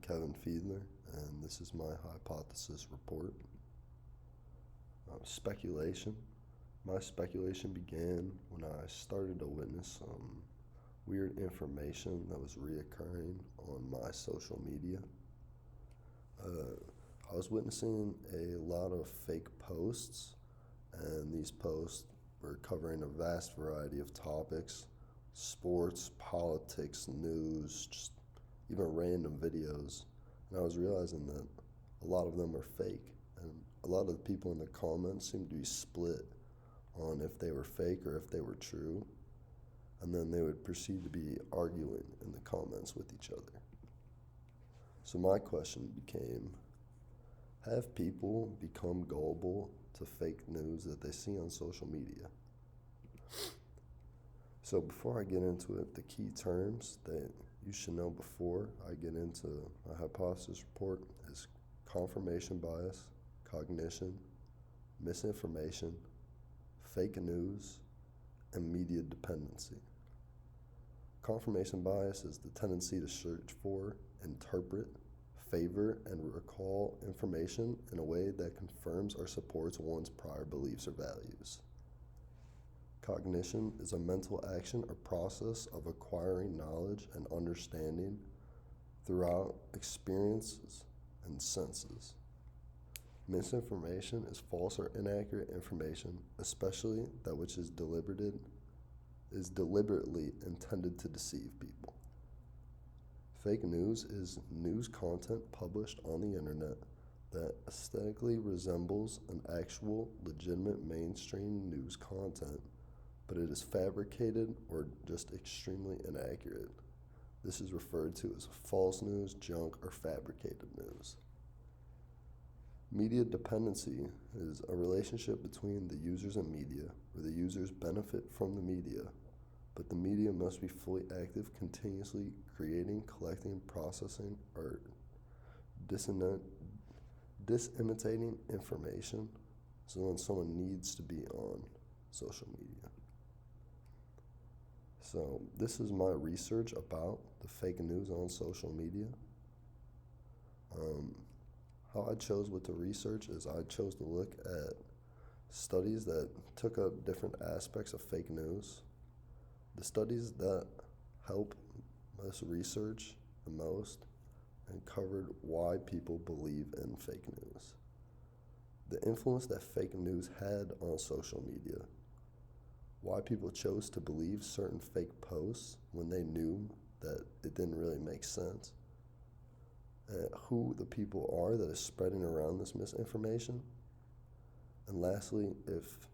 Kevin Fiedler, and this is my hypothesis report. Speculation. My speculation began when I started to witness some weird information that was reoccurring on my social media. I was witnessing a lot of fake posts, and these posts were covering a vast variety of topics: sports, politics, news, just even random videos. And I was realizing that a lot of them were fake, and a lot of the people in the comments seemed to be split on if they were fake or if they were true. And then they would proceed to be arguing in the comments with each other. So my question became, have people become gullible to fake news that they see on social media? So before I get into it, the key terms that you should know before I get into my hypothesis report is confirmation bias, cognition, misinformation, fake news, and media dependency. Confirmation bias is the tendency to search for, interpret, favor, and recall information in a way that confirms or supports one's prior beliefs or values. Cognition is a mental action or process of acquiring knowledge and understanding throughout experiences and senses. Misinformation is false or inaccurate information, especially that which is deliberately intended to deceive people. Fake news is news content published on the internet that aesthetically resembles an actual, legitimate mainstream news content, but it is fabricated or just extremely inaccurate. This is referred to as false news, junk, or fabricated news. Media dependency is a relationship between the users and media, where the users benefit from the media, but the media must be fully active, continuously creating, collecting, processing, or disimitating information, so when someone needs to be on social media. So this is my research about the fake news on social media. How I chose what to research is I chose to look at studies that took up different aspects of fake news. The studies that helped us research the most and covered why people believe in fake news. The influence that fake news had on social media. Why people chose to believe certain fake posts when they knew that it didn't really make sense. Who the people are that is spreading around this misinformation. And lastly, if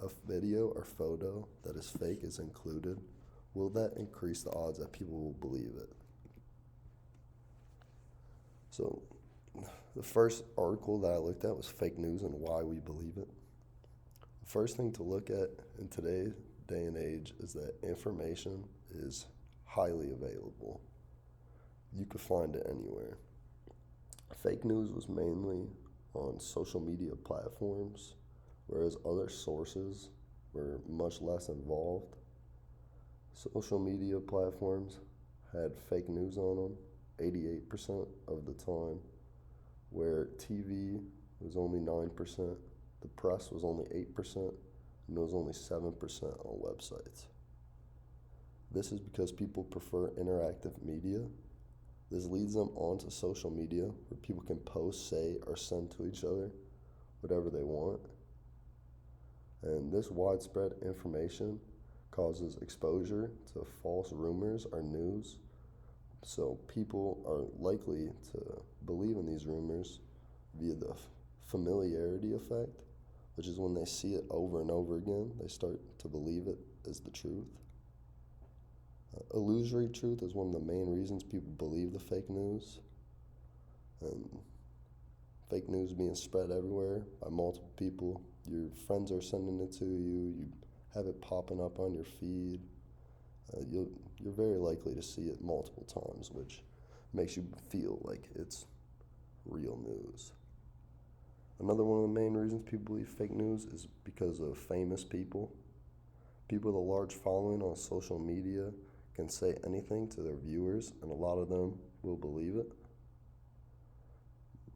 a video or photo that is fake is included, will that increase the odds that people will believe it? So the first article that I looked at was fake news and why we believe it. The first thing to look at in today's day and age is that information is highly available. You could find it anywhere. Fake news was mainly on social media platforms, whereas other sources were much less involved. Social media platforms had fake news on them 88% of the time, where TV was only 9%, the press was only 8%, and there was only 7% on websites. This is because people prefer interactive media. This leads them onto social media where people can post, say, or send to each other whatever they want. And this widespread information causes exposure to false rumors or news. So people are likely to believe in these rumors via the familiarity effect, which is when they see it over and over again, they start to believe it as the truth. Illusory truth is one of the main reasons people believe the fake news. And fake news being spread everywhere by multiple people. Your friends are sending it to you. You have it popping up on your feed. You're very likely to see it multiple times, which makes you feel like it's real news. Another one of the main reasons people believe fake news is because of famous people. People with a large following on social media can say anything to their viewers, and a lot of them will believe it.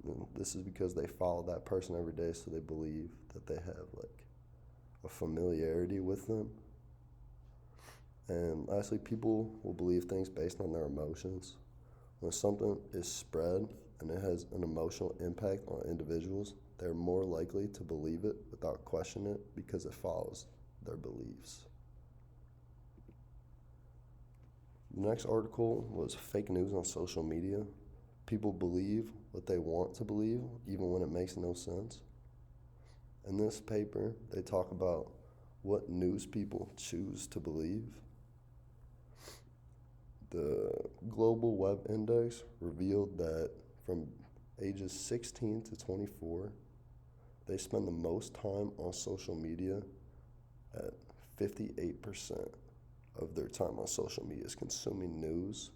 And this is because they follow that person every day, so they believe that they have like a familiarity with them. And lastly, people will believe things based on their emotions. When something is spread and it has an emotional impact on individuals, they're more likely to believe it without questioning it because it follows their beliefs. The next article was fake news on social media. People believe what they want to believe, even when it makes no sense. In this paper, they talk about what news people choose to believe. The Global Web Index revealed that from ages 16 to 24, they spend the most time on social media. At 58% of their time on social media is consuming news.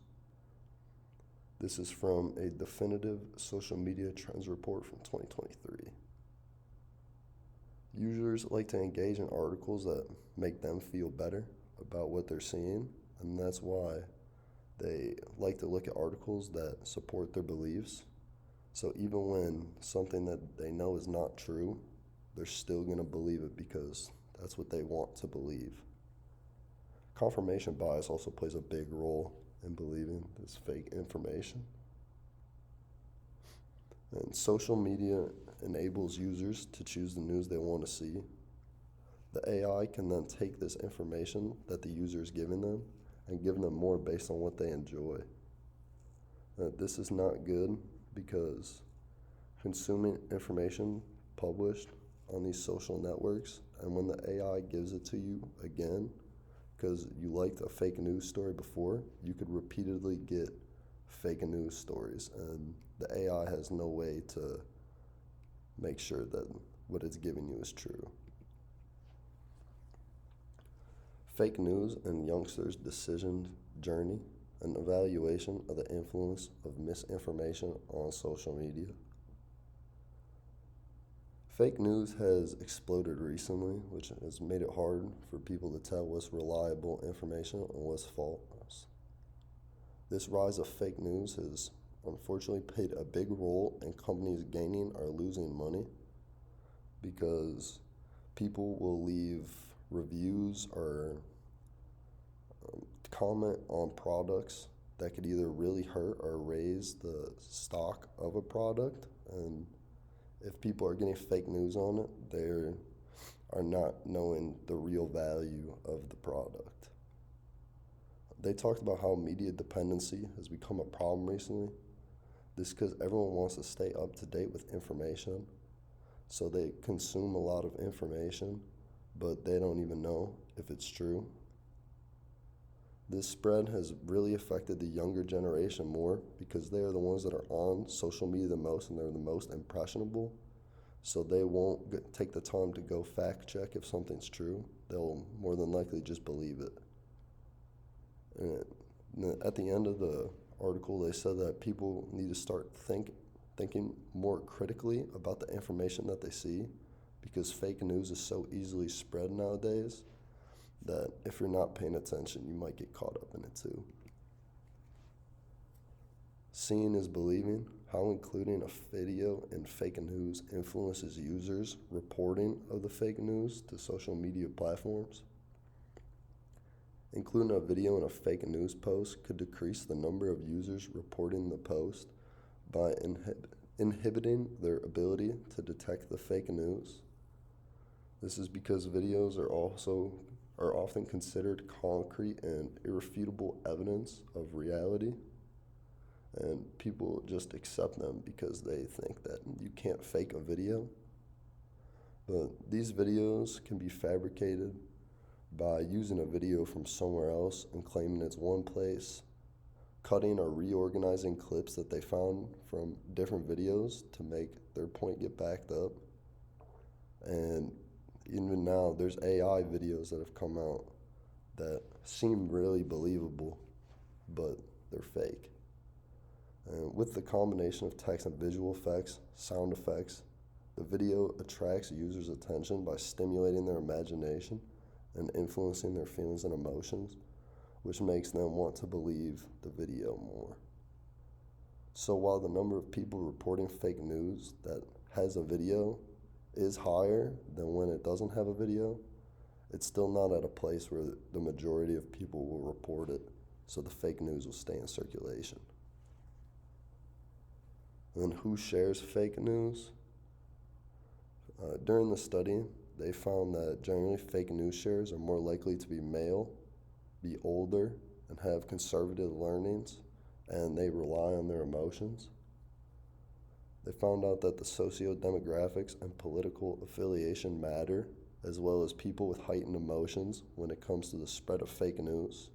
This is from a definitive social media trends report from 2023. Users like to engage in articles that make them feel better about what they're seeing, and that's why they like to look at articles that support their beliefs. So even when something that they know is not true, they're still going to believe it because that's what they want to believe. Confirmation bias also plays a big role in believing this fake information. And social media enables users to choose the news they want to see. The AI can then take this information that the user is giving them and give them more based on what they enjoy. This is not good because consuming information published on these social networks, and when the AI gives it to you again, because you liked a fake news story before, you could repeatedly get fake news stories, and the AI has no way to make sure that what it's giving you is true. Fake news and youngsters' decision journey, an evaluation of the influence of misinformation on social media. Fake news has exploded recently, which has made it hard for people to tell what's reliable information and what's false. This rise of fake news has unfortunately played a big role in companies gaining or losing money because people will leave reviews or comment on products that could either really hurt or raise the stock of a product, and if people are getting fake news on it, they are not knowing the real value of the product. They talked about how media dependency has become a problem recently. This is because everyone wants to stay up to date with information, so they consume a lot of information, but they don't even know if it's true. This spread has really affected the younger generation more because they are the ones that are on social media the most and they're the most impressionable. So they won't take the time to go fact check if something's true. They'll more than likely just believe it. And at the end of the article, they said that people need to start thinking more critically about the information that they see because fake news is so easily spread nowadays that if you're not paying attention, you might get caught up in it too. Seeing is believing, how including a video in fake news influences users' reporting of the fake news to social media platforms. Including a video in a fake news post could decrease the number of users reporting the post by inhibiting their ability to detect the fake news. This is because videos are often considered concrete and irrefutable evidence of reality, and people just accept them because they think that you can't fake a video. But these videos can be fabricated by using a video from somewhere else and claiming it's one place, cutting or reorganizing clips that they found from different videos to make their point get backed up. And even now, there's AI videos that have come out that seem really believable, but they're fake. And with the combination of text and visual effects, sound effects, the video attracts users' attention by stimulating their imagination and influencing their feelings and emotions, which makes them want to believe the video more. So while the number of people reporting fake news that has a video is higher than when it doesn't have a video, it's still not at a place where the majority of people will report it, so the fake news will stay in circulation. And who shares fake news? During the study, they found that generally fake news sharers are more likely to be male, be older, and have conservative learnings, and they rely on their emotions. They found out that the socio-demographics and political affiliation matter, as well as people with heightened emotions when it comes to the spread of fake news.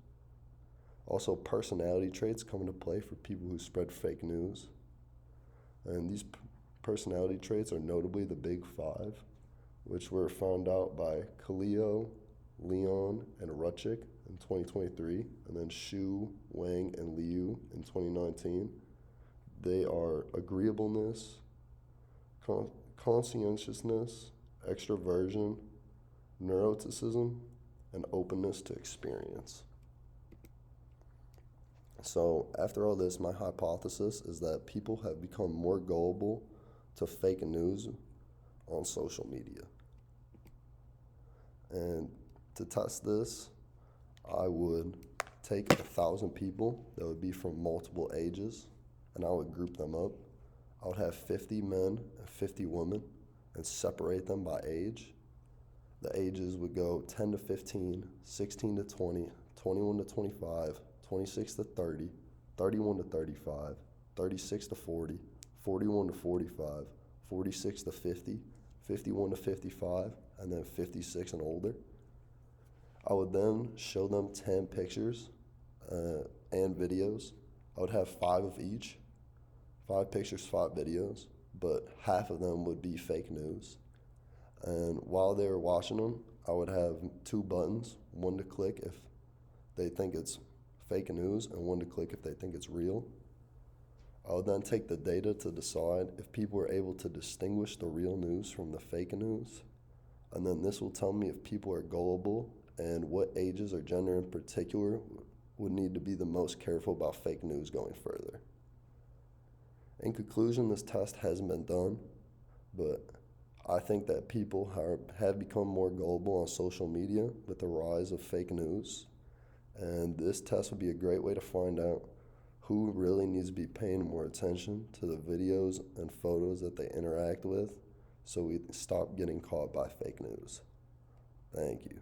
Also, personality traits come into play for people who spread fake news. And these personality traits are notably the Big Five, which were found out by Khalil, Leon, and Rutchick in 2023, and then Xu, Wang, and Liu in 2019. They are agreeableness, conscientiousness, extroversion, neuroticism, and openness to experience. So after all this, my hypothesis is that people have become more gullible to fake news on social media. And to test this, I would take 1,000 people that would be from multiple ages, and I would group them up. I would have 50 men and 50 women and separate them by age. The ages would go 10 to 15, 16 to 20, 21 to 25, 26 to 30, 31 to 35, 36 to 40, 41 to 45, 46 to 50, 51 to 55, and then 56 and older. I would then show them 10 pictures and videos. I would have 5 of each, 5 pictures, 5 videos, but half of them would be fake news. And while they were watching them, I would have 2 buttons, one to click if they think it's fake news and one to click if they think it's real. I would then take the data to decide if people are able to distinguish the real news from the fake news. And then this will tell me if people are gullible and what ages or gender in particular would need to be the most careful about fake news going further. In conclusion, this test hasn't been done, but I think that people have become more gullible on social media with the rise of fake news. And this test would be a great way to find out who really needs to be paying more attention to the videos and photos that they interact with so we stop getting caught by fake news. Thank you.